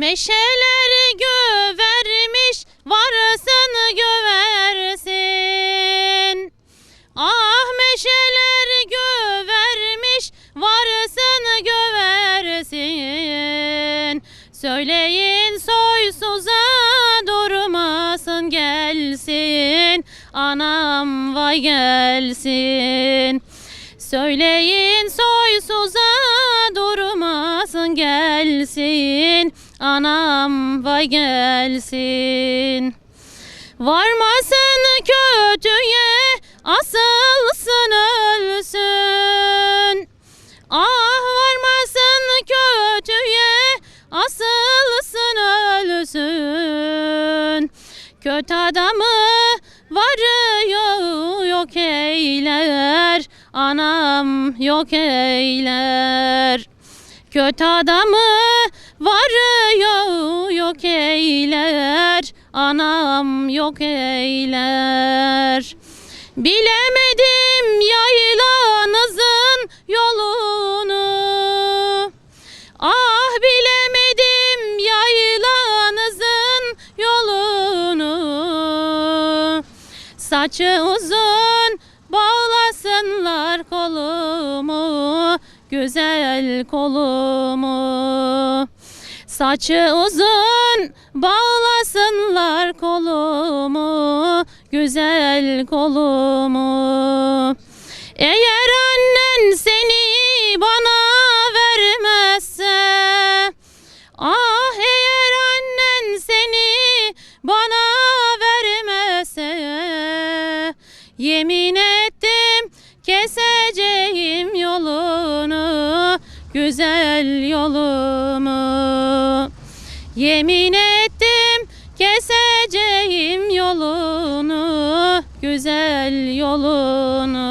Meşeleri gövermiş, varsın göversin. Ah meşeleri gövermiş, varsın göversin. Söyleyin soysuza durmasın gelsin, anam vay gelsin. Söyleyin soysuza durmasın gelsin, anam vay gelsin. Varmasın kötüye, asılsın ölsün. Ah varmasın kötüye, asılsın ölsün. Kötü adamı varıyor yok eyler, anam yok eyler. Kötü adamı varıyor yok eyler, anam yok eyler. Bilemedim yaylanızın yolunu, ah bilemedim yaylanızın yolunu. Saçı uzun bağlasınlar kolumu, güzel kolumu. Saçı uzun bağlasınlar kolumu, güzel kolumu. Eğer annen seni bana vermezse, ah eğer annen seni bana vermezse, yemin ettim keseceğim yolunu, güzel yolumu. Yemin ettim keseceğim yolunu, güzel yolunu.